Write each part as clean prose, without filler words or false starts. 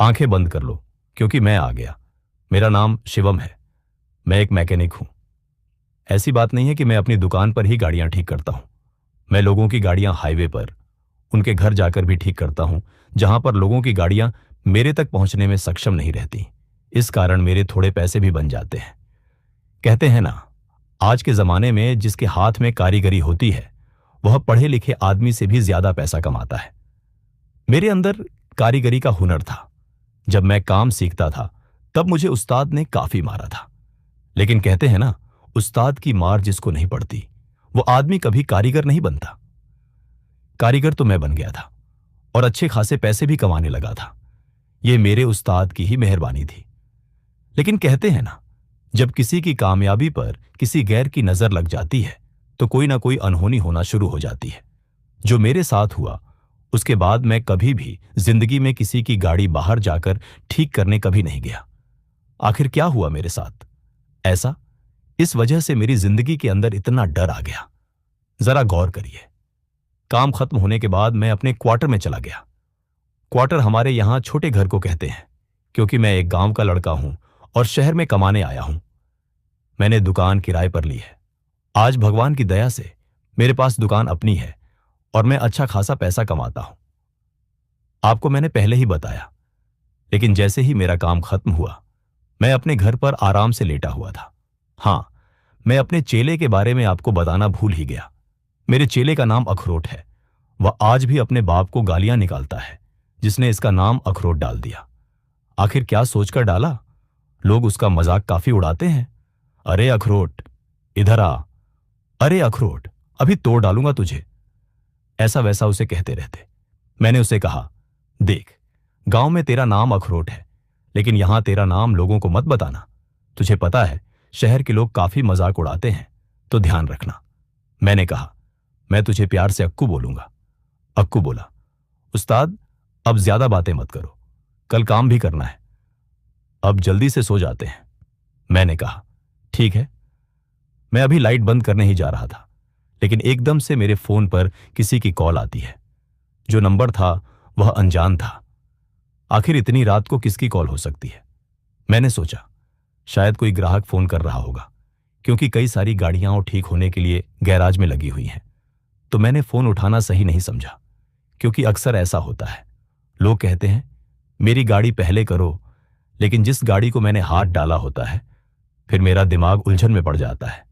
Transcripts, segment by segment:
आंखें बंद कर लो, क्योंकि मैं आ गया। मेरा नाम शिवम है। मैं एक मैकेनिक हूं। ऐसी बात नहीं है कि मैं अपनी दुकान पर ही गाड़ियां ठीक करता हूं। मैं लोगों की गाड़ियां हाईवे पर, उनके घर जाकर भी ठीक करता हूं, जहां पर लोगों की गाड़ियां मेरे तक पहुंचने में सक्षम नहीं रहती। इस कारण मेरे थोड़े पैसे भी बन जाते हैं। कहते हैं ना, आज के जमाने में जिसके हाथ में कारीगरी होती है वह पढ़े लिखे आदमी से भी ज्यादा पैसा कमाता है। मेरे अंदर कारीगरी का हुनर था। जब मैं काम सीखता था तब मुझे उस्ताद ने काफी मारा था। लेकिन कहते हैं ना, उस्ताद की मार जिसको नहीं पड़ती वो आदमी कभी कारीगर नहीं बनता। कारीगर तो मैं बन गया था और अच्छे खासे पैसे भी कमाने लगा था। ये मेरे उस्ताद की ही मेहरबानी थी। लेकिन कहते हैं ना, जब किसी की कामयाबी पर किसी गैर की नजर लग जाती है तो कोई ना कोई अनहोनी होना शुरू हो जाती है। जो मेरे साथ हुआ, उसके बाद मैं कभी भी जिंदगी में किसी की गाड़ी बाहर जाकर ठीक करने कभी नहीं गया। आखिर क्या हुआ मेरे साथ ऐसा? इस वजह से मेरी जिंदगी के अंदर इतना डर आ गया। जरा गौर करिए। काम खत्म होने के बाद मैं अपने क्वार्टर में चला गया। क्वार्टर हमारे यहां छोटे घर को कहते हैं, क्योंकि मैं एक गांव का लड़का हूं और शहर में कमाने आया हूं। मैंने दुकान किराए पर ली है। आज भगवान की दया से मेरे पास दुकान अपनी है और मैं अच्छा खासा पैसा कमाता हूं। आपको मैंने पहले ही बताया, लेकिन जैसे ही मेरा काम खत्म हुआ मैं अपने घर पर आराम से लेटा हुआ था। हां, मैं अपने चेले के बारे में आपको बताना भूल ही गया। मेरे चेले का नाम अखरोट है। वह आज भी अपने बाप को गालियां निकालता है, जिसने इसका नाम अखरोट डाल दिया। आखिर क्या सोचकर डाला? लोग उसका मजाक काफी उड़ाते हैं। अरे अखरोट, इधर आ। अरे अखरोट, अभी तोड़ डालूंगा तुझे। ऐसा वैसा उसे कहते रहते। मैंने उसे कहा, देख, गांव में तेरा नाम अखरोट है, लेकिन यहां तेरा नाम लोगों को मत बताना। तुझे पता है शहर के लोग काफी मजाक उड़ाते हैं, तो ध्यान रखना। मैंने कहा, मैं तुझे प्यार से अक्कू बोलूंगा। अक्कू बोला, उस्ताद अब ज्यादा बातें मत करो, कल काम भी करना है, अब जल्दी से सो जाते हैं। मैंने कहा, ठीक है। मैं अभी लाइट बंद करने ही जा रहा था, लेकिन एकदम से मेरे फोन पर किसी की कॉल आती है। जो नंबर था वह अनजान था। आखिर इतनी रात को किसकी कॉल हो सकती है? मैंने सोचा शायद कोई ग्राहक फोन कर रहा होगा, क्योंकि कई सारी गाड़ियां ठीक होने के लिए गैराज में लगी हुई हैं। तो मैंने फोन उठाना सही नहीं समझा, क्योंकि अक्सर ऐसा होता है। लोग कहते हैं मेरी गाड़ी पहले करो, लेकिन जिस गाड़ी को मैंने हाथ डाला होता है फिर मेरा दिमाग उलझन में पड़ जाता है।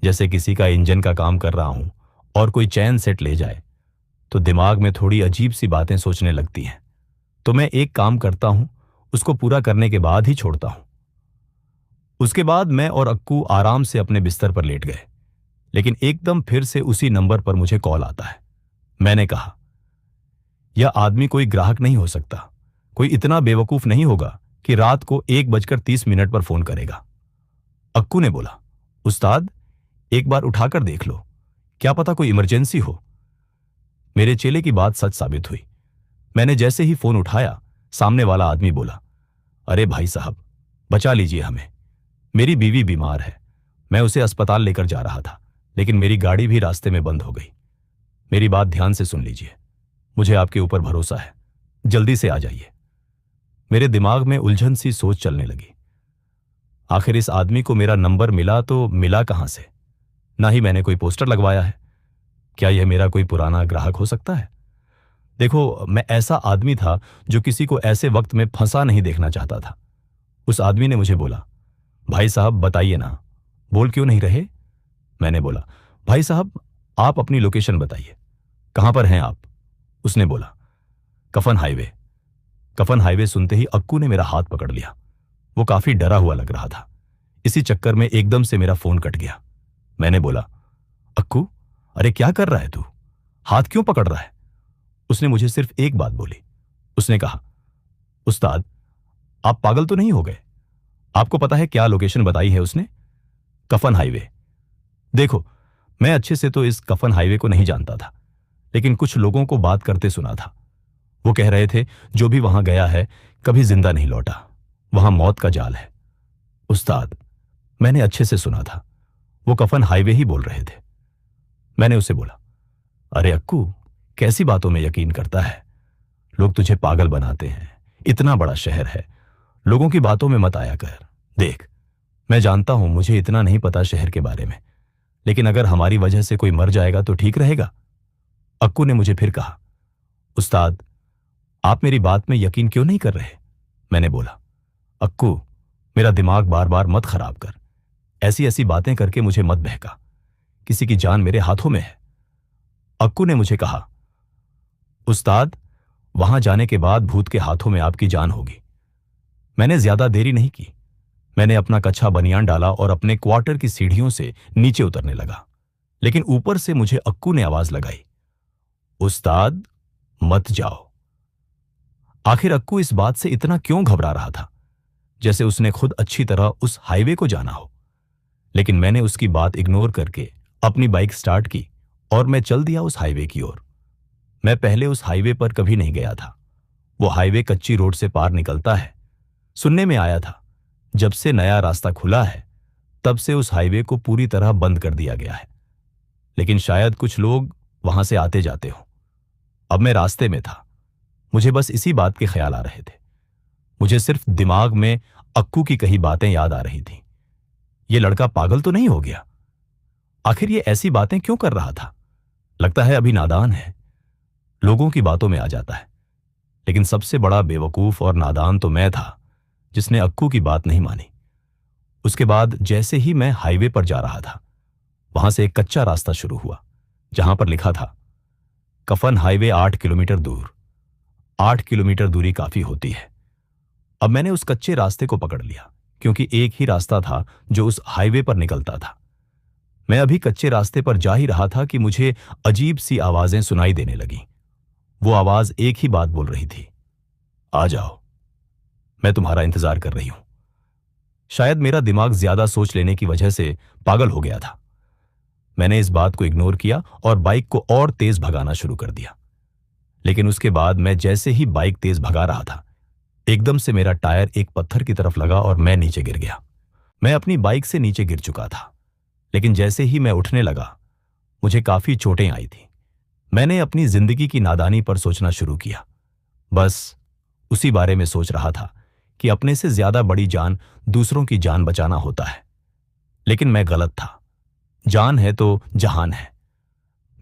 जैसे किसी का इंजन का काम कर रहा हूं और कोई चैन सेट ले जाए तो दिमाग में थोड़ी अजीब सी बातें सोचने लगती हैं। तो मैं एक काम करता हूं, उसको पूरा करने के बाद ही छोड़ता हूं। उसके बाद मैं और अक्कू आराम से अपने बिस्तर पर लेट गए, लेकिन एकदम फिर से उसी नंबर पर मुझे कॉल आता है। मैंने कहा, यह आदमी कोई ग्राहक नहीं हो सकता। कोई इतना बेवकूफ नहीं होगा कि रात को 1:30 पर फोन करेगा। अक्कू ने बोला, उस्ताद एक बार उठाकर देख लो, क्या पता कोई इमरजेंसी हो। मेरे चेले की बात सच साबित हुई। मैंने जैसे ही फोन उठाया, सामने वाला आदमी बोला, अरे भाई साहब, बचा लीजिए हमें, मेरी बीवी बीमार है। मैं उसे अस्पताल लेकर जा रहा था, लेकिन मेरी गाड़ी भी रास्ते में बंद हो गई। मेरी बात ध्यान से सुन लीजिए, मुझे आपके ऊपर भरोसा है, जल्दी से आ जाइए। मेरे दिमाग में उलझन सी सोच चलने लगी। आखिर इस आदमी को मेरा नंबर मिला तो मिला कहां से? ना ही मैंने कोई पोस्टर लगवाया है। क्या यह मेरा कोई पुराना ग्राहक हो सकता है? देखो, मैं ऐसा आदमी था जो किसी को ऐसे वक्त में फंसा नहीं देखना चाहता था। उस आदमी ने मुझे बोला, भाई साहब बताइए ना, बोल क्यों नहीं रहे? मैंने बोला, भाई साहब आप अपनी लोकेशन बताइए, कहां पर हैं आप? उसने बोला, कफन हाईवे। कफन हाईवे सुनते ही अक्कू ने मेरा हाथ पकड़ लिया। वो काफी डरा हुआ लग रहा था। इसी चक्कर में एकदम से मेरा फोन कट गया। मैंने बोला, अक्कू, अरे क्या कर रहा है तू? हाथ क्यों पकड़ रहा है? उसने मुझे सिर्फ एक बात बोली। उसने कहा, उस्ताद आप पागल तो नहीं हो गए? आपको पता है क्या लोकेशन बताई है उसने? कफन हाईवे। देखो, मैं अच्छे से तो इस कफन हाईवे को नहीं जानता था, लेकिन कुछ लोगों को बात करते सुना था। वो कह रहे थे जो भी वहां गया है कभी जिंदा नहीं लौटा, वहां मौत का जाल है। उस्ताद, मैंने अच्छे से सुना था, वो कफन हाईवे ही बोल रहे थे। मैंने उसे बोला, अरे अक्कू, कैसी बातों में यकीन करता है? लोग तुझे पागल बनाते हैं, इतना बड़ा शहर है, लोगों की बातों में मत आया कर। देख, मैं जानता हूं मुझे इतना नहीं पता शहर के बारे में, लेकिन अगर हमारी वजह से कोई मर जाएगा तो ठीक रहेगा। अक्कू ने मुझे फिर कहा, उस्ताद, आप मेरी बात में यकीन क्यों नहीं कर रहे? मैंने बोला, अक्कू, मेरा दिमाग बार बार मत खराब कर। ऐसी ऐसी बातें करके मुझे मत बहका। किसी की जान मेरे हाथों में है। अक्कू ने मुझे कहा, उस्ताद, वहां जाने के बाद भूत के हाथों में आपकी जान होगी। मैंने ज्यादा देरी नहीं की। मैंने अपना कच्छा बनियान डाला और अपने क्वार्टर की सीढ़ियों से नीचे उतरने लगा। लेकिन ऊपर से मुझे अक्कू ने आवाज लगाई, उस्ताद, मत जाओ। आखिर अक्कू इस बात से इतना क्यों घबरा रहा था, जैसे उसने खुद अच्छी तरह उस हाईवे को जाना हो। लेकिन मैंने उसकी बात इग्नोर करके अपनी बाइक स्टार्ट की और मैं चल दिया उस हाईवे की ओर। मैं पहले उस हाईवे पर कभी नहीं गया था। वो हाईवे कच्ची रोड से पार निकलता है। सुनने में आया था जब से नया रास्ता खुला है तब से उस हाईवे को पूरी तरह बंद कर दिया गया है। लेकिन शायद कुछ लोग वहां से आते जाते हों। अब मैं रास्ते में था। मुझे बस इसी बात के ख्याल आ रहे थे। मुझे सिर्फ दिमाग में अक्कू की कही बातें याद आ रही थीं। ये लड़का पागल तो नहीं हो गया? आखिर ये ऐसी बातें क्यों कर रहा था? लगता है अभी नादान है, लोगों की बातों में आ जाता है। लेकिन सबसे बड़ा बेवकूफ और नादान तो मैं था जिसने अक्कू की बात नहीं मानी। उसके बाद जैसे ही मैं हाईवे पर जा रहा था, वहां से एक कच्चा रास्ता शुरू हुआ जहां पर लिखा था, कफन हाईवे 8 किलोमीटर दूर। 8 किलोमीटर दूरी काफी होती है। अब मैंने उस कच्चे रास्ते को पकड़ लिया क्योंकि एक ही रास्ता था जो उस हाईवे पर निकलता था। मैं अभी कच्चे रास्ते पर जा ही रहा था कि मुझे अजीब सी आवाजें सुनाई देने लगीं। वो आवाज एक ही बात बोल रही थी, आ जाओ, मैं तुम्हारा इंतजार कर रही हूं। शायद मेरा दिमाग ज्यादा सोच लेने की वजह से पागल हो गया था। मैंने इस बात को इग्नोर किया और बाइक को और तेज भगाना शुरू कर दिया। लेकिन उसके बाद मैं जैसे ही बाइक तेज भगा रहा था, एकदम से मेरा टायर एक पत्थर की तरफ लगा और मैं नीचे गिर गया। मैं अपनी बाइक से नीचे गिर चुका था, लेकिन जैसे ही मैं उठने लगा, मुझे काफी चोटें आई थी। मैंने अपनी जिंदगी की नादानी पर सोचना शुरू किया। बस उसी बारे में सोच रहा था कि अपने से ज्यादा बड़ी जान दूसरों की जान बचाना होता है। लेकिन मैं गलत था। जान है तो जहान है।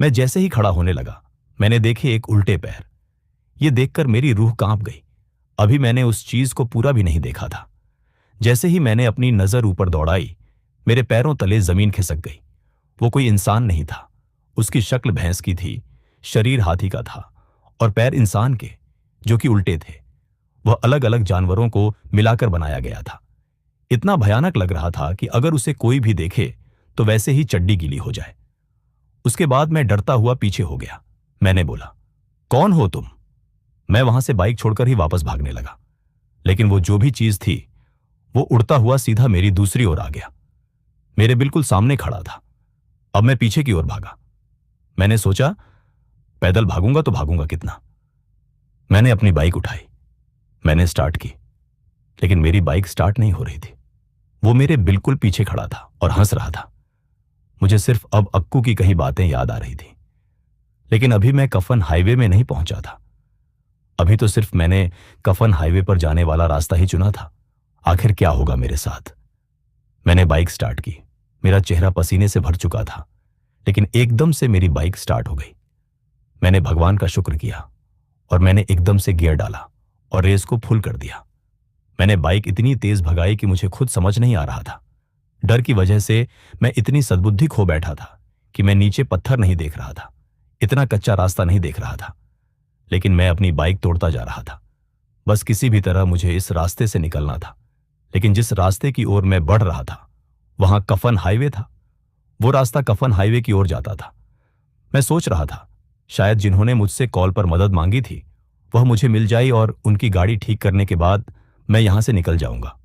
मैं जैसे ही खड़ा होने लगा, मैंने देखे एक उल्टे पैर। यह देखकर मेरी रूह कांप गई। अभी मैंने उस चीज को पूरा भी नहीं देखा था। जैसे ही मैंने अपनी नजर ऊपर दौड़ाई, मेरे पैरों तले जमीन खिसक गई। वो कोई इंसान नहीं था। उसकी शक्ल भैंस की थी, शरीर हाथी का था और पैर इंसान के, जो कि उल्टे थे। वह अलग अलग जानवरों को मिलाकर बनाया गया था। इतना भयानक लग रहा था कि अगर उसे कोई भी देखे तो वैसे ही चड्डी गीली हो जाए। उसके बाद मैं डरता हुआ पीछे हो गया। मैंने बोला, कौन हो तुम? मैं वहां से बाइक छोड़कर ही वापस भागने लगा। लेकिन वो जो भी चीज थी, वो उड़ता हुआ सीधा मेरी दूसरी ओर आ गया। मेरे बिल्कुल सामने खड़ा था। अब मैं पीछे की ओर भागा। मैंने सोचा, पैदल भागूंगा तो भागूंगा कितना। मैंने अपनी बाइक उठाई। मैंने स्टार्ट की, लेकिन मेरी बाइक स्टार्ट नहीं हो रही थी। वो मेरे बिल्कुल पीछे खड़ा था और हंस रहा था। मुझे सिर्फ अब अक्कू की कहीं बातें याद आ रही थी। लेकिन अभी मैं कफन हाईवे में नहीं पहुंचा था। अभी तो सिर्फ मैंने कफन हाईवे पर जाने वाला रास्ता ही चुना था। आखिर क्या होगा मेरे साथ? मैंने बाइक स्टार्ट की। मेरा चेहरा पसीने से भर चुका था, लेकिन एकदम से मेरी बाइक स्टार्ट हो गई। मैंने भगवान का शुक्र किया और मैंने एकदम से गियर डाला और रेस को फुल कर दिया। मैंने बाइक इतनी तेज भगाई कि मुझे खुद समझ नहीं आ रहा था। डर की वजह से मैं इतनी सद्बुद्धि खो बैठा था कि मैं नीचे पत्थर नहीं देख रहा था, इतना कच्चा रास्ता नहीं देख रहा था। लेकिन मैं अपनी बाइक तोड़ता जा रहा था। बस किसी भी तरह मुझे इस रास्ते से निकलना था। लेकिन जिस रास्ते की ओर मैं बढ़ रहा था, वहां कफन हाईवे था। वो रास्ता कफन हाईवे की ओर जाता था। मैं सोच रहा था, शायद जिन्होंने मुझसे कॉल पर मदद मांगी थी, वह मुझे मिल जाए और उनकी गाड़ी ठीक करने के बाद मैं यहां से निकल जाऊंगा।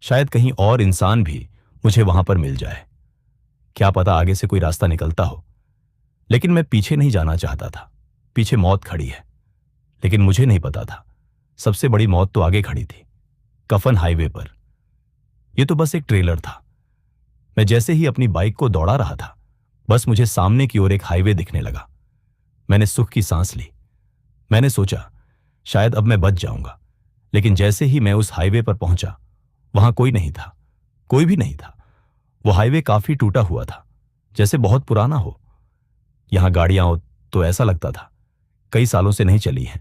शायद कहीं और इंसान भी मुझे वहां पर मिल जाए। क्या पता आगे से कोई रास्ता निकलता हो। लेकिन मैं पीछे नहीं जाना चाहता था। पीछे मौत खड़ी है। लेकिन मुझे नहीं पता था, सबसे बड़ी मौत तो आगे खड़ी थी, कफन हाईवे पर। यह तो बस एक ट्रेलर था। मैं जैसे ही अपनी बाइक को दौड़ा रहा था, बस मुझे सामने की ओर एक हाईवे दिखने लगा। मैंने सुख की सांस ली। मैंने सोचा, शायद अब मैं बच जाऊंगा। लेकिन जैसे ही मैं उस हाईवे पर पहुंचा, वहां कोई नहीं था, कोई भी नहीं था। वो हाईवे काफी टूटा हुआ था, जैसे बहुत पुराना हो। यहां गाड़ियां हो तो ऐसा लगता था कई सालों से नहीं चली हैं,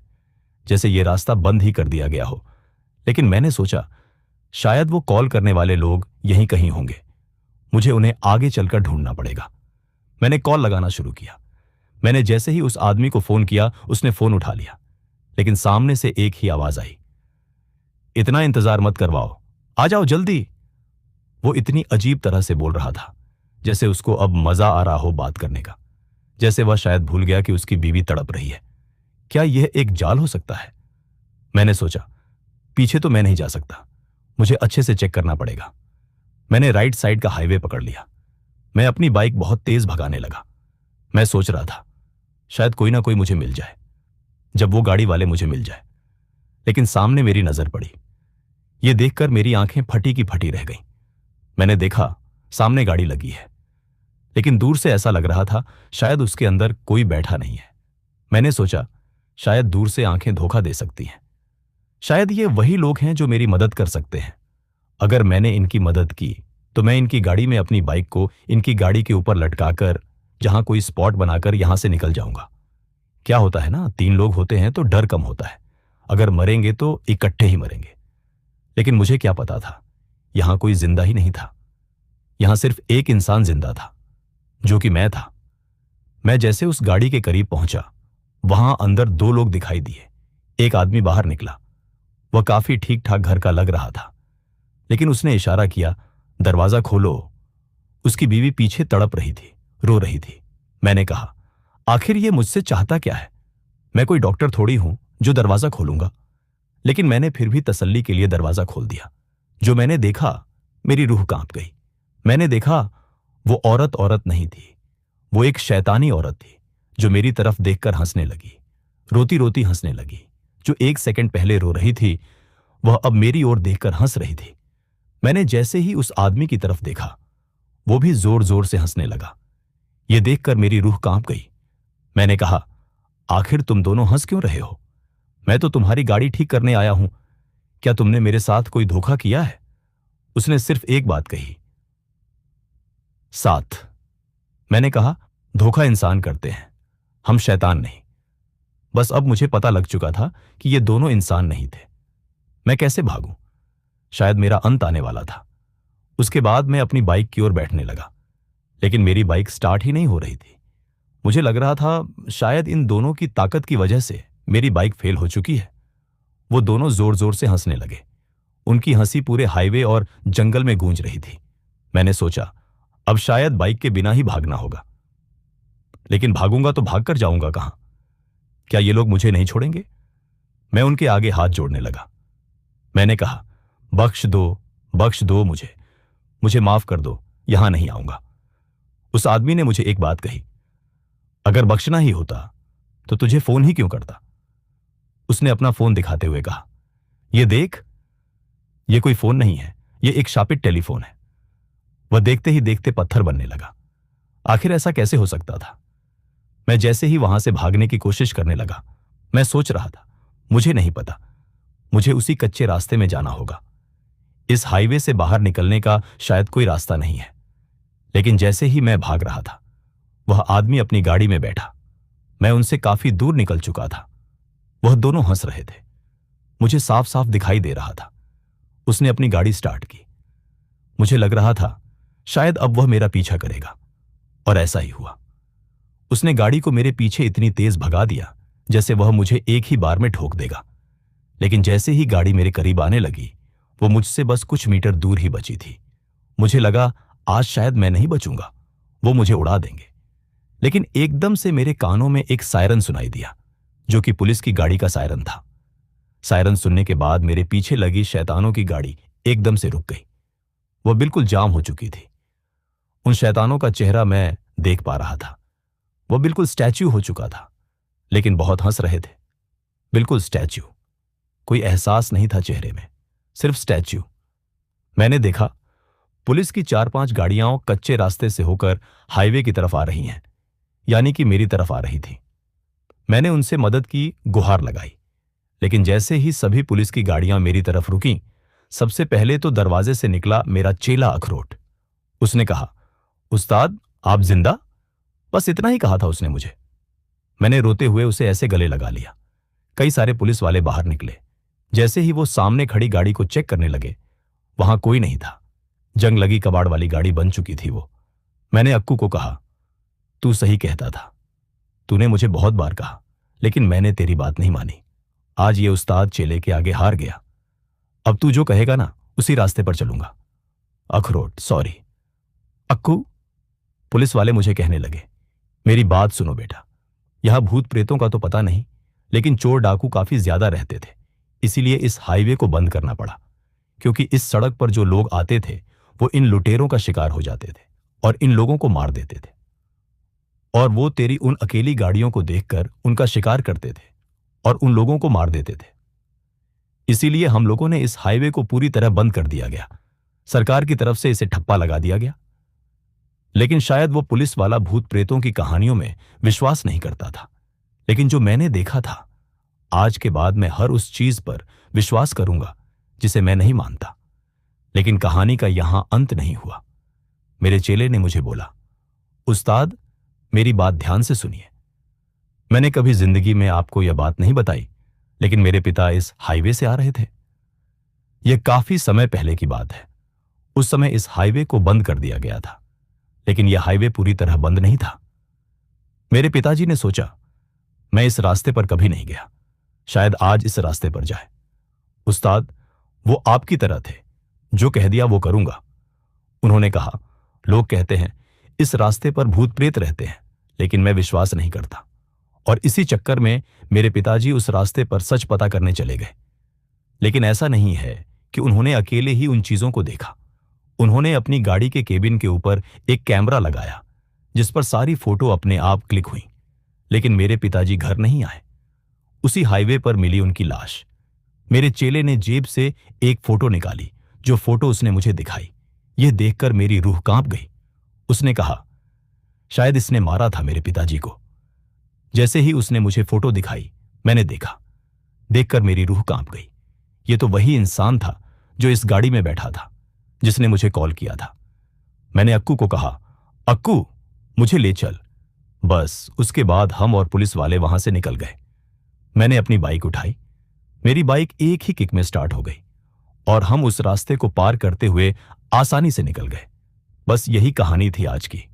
जैसे ये रास्ता बंद ही कर दिया गया हो। लेकिन मैंने सोचा शायद वो कॉल करने वाले लोग यहीं कहीं होंगे, मुझे उन्हें आगे चलकर ढूंढना पड़ेगा। मैंने कॉल लगाना शुरू किया। मैंने जैसे ही उस आदमी को फोन किया, उसने फोन उठा लिया, लेकिन सामने से एक ही आवाज आई, इतना इंतजार मत करवाओ, आ जाओ जल्दी। वो इतनी अजीब तरह से बोल रहा था जैसे उसको अब मजा आ रहा हो बात करने का, जैसे वह शायद भूल गया कि उसकी बीवी तड़प रही है। क्या यह एक जाल हो सकता है? मैंने सोचा पीछे तो मैं नहीं जा सकता, मुझे अच्छे से चेक करना पड़ेगा। मैंने राइट साइड का हाईवे पकड़ लिया। मैं अपनी बाइक बहुत तेज भगाने लगा। मैं सोच रहा था शायद कोई ना कोई मुझे मिल जाए, जब वो गाड़ी वाले मुझे मिल जाए। लेकिन सामने मेरी नजर पड़ी। यह देखकर मेरी आंखें फटी की फटी रह गईं। मैंने देखा सामने गाड़ी लगी है, लेकिन दूर से ऐसा लग रहा था शायद उसके अंदर कोई बैठा नहीं है। मैंने सोचा शायद दूर से आंखें धोखा दे सकती हैं, शायद ये वही लोग हैं जो मेरी मदद कर सकते हैं। अगर मैंने इनकी मदद की तो मैं इनकी गाड़ी में अपनी बाइक को इनकी गाड़ी के ऊपर लटकाकर जहां कोई स्पॉट बनाकर यहां से निकल जाऊंगा। क्या होता है ना, 3 लोग होते हैं तो डर कम होता है, अगर मरेंगे तो इकट्ठे ही मरेंगे। लेकिन मुझे क्या पता था यहां कोई जिंदा ही नहीं था, यहां सिर्फ एक इंसान जिंदा था, जो कि मैं था। मैं जैसे उस गाड़ी के करीब पहुंचा, वहां अंदर 2 लोग दिखाई दिए। एक आदमी बाहर निकला। वह काफी ठीक ठाक घर का लग रहा था, लेकिन उसने इशारा किया, दरवाजा खोलो। उसकी बीवी पीछे तड़प रही थी, रो रही थी। मैंने कहा आखिर ये मुझसे चाहता क्या है? मैं कोई डॉक्टर थोड़ी हूं जो दरवाजा खोलूंगा। लेकिन मैंने फिर भी तसल्ली के लिए दरवाजा खोल दिया। जो मैंने देखा, मेरी रूह कांप गई। मैंने देखा वो औरत औरत नहीं थी, वो एक शैतानी औरत थी जो मेरी तरफ देखकर हंसने लगी, रोती रोती हंसने लगी। जो 1 सेकंड पहले रो रही थी, वह अब मेरी ओर देखकर हंस रही थी। मैंने जैसे ही उस आदमी की तरफ देखा, वो भी जोर जोर से हंसने लगा। यह देखकर मेरी रूह कांप गई। मैंने कहा आखिर तुम दोनों हंस क्यों रहे हो? मैं तो तुम्हारी गाड़ी ठीक करने आया हूं। क्या तुमने मेरे साथ कोई धोखा किया है? उसने सिर्फ एक बात कही, साथ। मैंने कहा धोखा इंसान करते हैं, हम शैतान नहीं। बस अब मुझे पता लग चुका था कि ये दोनों इंसान नहीं थे। मैं कैसे भागूं? शायद मेरा अंत आने वाला था। उसके बाद मैं अपनी बाइक की ओर बैठने लगा, लेकिन मेरी बाइक स्टार्ट ही नहीं हो रही थी। मुझे लग रहा था शायद इन दोनों की ताकत की वजह से मेरी बाइक फेल हो चुकी है। वो दोनों जोर जोर से हंसने लगे। उनकी हंसी पूरे हाईवे और जंगल में गूंज रही थी। मैंने सोचा अब शायद बाइक के बिना ही भागना होगा, लेकिन भागूंगा तो भाग कर जाऊंगा कहां? क्या ये लोग मुझे नहीं छोड़ेंगे? मैं उनके आगे हाथ जोड़ने लगा। मैंने कहा बख्श दो मुझे माफ कर दो, यहां नहीं आऊंगा। उस आदमी ने मुझे एक बात कही, अगर बख्शना ही होता तो तुझे फोन ही क्यों करता? उसने अपना फोन दिखाते हुए कहा, ये देख, ये कोई फोन नहीं है, ये एक शापित टेलीफोन है। वह देखते ही देखते पत्थर बनने लगा। आखिर ऐसा कैसे हो सकता था? मैं जैसे ही वहां से भागने की कोशिश करने लगा, मैं सोच रहा था मुझे नहीं पता, मुझे उसी कच्चे रास्ते में जाना होगा। इस हाईवे से बाहर निकलने का शायद कोई रास्ता नहीं है। लेकिन जैसे ही मैं भाग रहा था, वह आदमी अपनी गाड़ी में बैठा। मैं उनसे काफी दूर निकल चुका था। वह दोनों हंस रहे थे, मुझे साफ साफ दिखाई दे रहा था। उसने अपनी गाड़ी स्टार्ट की। मुझे लग रहा था शायद अब वह मेरा पीछा करेगा, और ऐसा ही हुआ। उसने गाड़ी को मेरे पीछे इतनी तेज भगा दिया जैसे वह मुझे एक ही बार में ठोक देगा। लेकिन जैसे ही गाड़ी मेरे करीब आने लगी, वो मुझसे बस कुछ मीटर दूर ही बची थी। मुझे लगा आज शायद मैं नहीं बचूंगा, वो मुझे उड़ा देंगे। लेकिन एकदम से मेरे कानों में एक सायरन सुनाई दिया, जो कि पुलिस की गाड़ी का सायरन था। सायरन सुनने के बाद मेरे पीछे लगी शैतानों की गाड़ी एकदम से रुक गई। वह बिल्कुल जाम हो चुकी थी। उन शैतानों का चेहरा मैं देख पा रहा था। वह बिल्कुल स्टैच्यू हो चुका था, लेकिन बहुत हंस रहे थे। बिल्कुल स्टैच्यू, कोई एहसास नहीं था चेहरे में, सिर्फ स्टैच्यू। मैंने देखा पुलिस की 4-5 गाड़ियां कच्चे रास्ते से होकर हाईवे की तरफ आ रही हैं, यानी कि मेरी तरफ आ रही थी। मैंने उनसे मदद की गुहार लगाई, लेकिन जैसे ही सभी पुलिस की गाड़ियां मेरी तरफ रुकीं, सबसे पहले तो दरवाजे से निकला मेरा चेला अखरोट। उसने कहा, उस्ताद आप जिंदा? बस इतना ही कहा था उसने मुझे। मैंने रोते हुए उसे ऐसे गले लगा लिया। कई सारे पुलिस वाले बाहर निकले। जैसे ही वो सामने खड़ी गाड़ी को चेक करने लगे, वहां कोई नहीं था। जंग लगी कबाड़ वाली गाड़ी बन चुकी थी वो। मैंने अक्कू को कहा, तू सही कहता था। तूने मुझे बहुत बार कहा, लेकिन मैंने तेरी बात नहीं मानी। आज ये उस्ताद चेले के आगे हार गया। अब तू जो कहेगा ना, उसी रास्ते पर चलूंगा। अखरोट सॉरी। अक्कू, पुलिस वाले मुझे कहने लगे, मेरी बात सुनो बेटा। यहां भूत प्रेतों का तो पता नहीं, लेकिन चोर डाकू काफी ज्यादा रहते थे। इसीलिए इस हाईवे को बंद करना पड़ा, क्योंकि इस सड़क पर जो लोग आते थे वो इन लुटेरों का शिकार हो जाते थे और इन लोगों को मार देते थे। और वो तेरी उन अकेली गाड़ियों को देखकर उनका शिकार करते थे और उन लोगों को मार देते थे। इसीलिए हम लोगों ने इस हाईवे को पूरी तरह बंद कर दिया गया। सरकार की तरफ से इसे ठप्पा लगा दिया गया। लेकिन शायद वो पुलिस वाला भूत प्रेतों की कहानियों में विश्वास नहीं करता था, लेकिन जो मैंने देखा था, आज के बाद मैं हर उस चीज पर विश्वास करूंगा जिसे मैं नहीं मानता। लेकिन कहानी का यहां अंत नहीं हुआ। मेरे चेले ने मुझे बोला, उस्ताद मेरी बात ध्यान से सुनिए। मैंने कभी जिंदगी में आपको यह बात नहीं बताई, लेकिन मेरे पिता इस हाईवे से आ रहे थे। यह काफी समय पहले की बात है। उस समय इस हाईवे को बंद कर दिया गया था, लेकिन यह हाईवे पूरी तरह बंद नहीं था। मेरे पिताजी ने सोचा, मैं इस रास्ते पर कभी नहीं गया, शायद आज इस रास्ते पर जाए। उस्ताद, वो आपकी तरह थे, जो कह दिया वो करूंगा। उन्होंने कहा, लोग कहते हैं इस रास्ते पर भूत प्रेत रहते हैं, लेकिन मैं विश्वास नहीं करता। और इसी चक्कर में मेरे पिताजी उस रास्ते पर सच पता करने चले गए। लेकिन ऐसा नहीं है कि उन्होंने अकेले ही उन चीजों को देखा। उन्होंने अपनी गाड़ी के केबिन के ऊपर एक कैमरा लगाया, जिस पर सारी फोटो अपने आप क्लिक हुई। लेकिन मेरे पिताजी घर नहीं आए। उसी हाईवे पर मिली उनकी लाश। मेरे चेले ने जेब से एक फोटो निकाली। जो फोटो उसने मुझे दिखाई, यह देखकर मेरी रूह कांप गई। उसने कहा, शायद इसने मारा था मेरे पिताजी को। जैसे ही उसने मुझे फोटो दिखाई, मैंने देखा। देखकर मेरी रूह कांप गई। यह तो वही इंसान था जो इस गाड़ी में बैठा था, जिसने मुझे कॉल किया था। मैंने अक्कू को कहा, अक्कू मुझे ले चल। बस उसके बाद हम और पुलिस वाले वहां से निकल गए। मैंने अपनी बाइक उठाई। मेरी बाइक एक ही किक में स्टार्ट हो गई और हम उस रास्ते को पार करते हुए आसानी से निकल गए। बस यही कहानी थी आज की।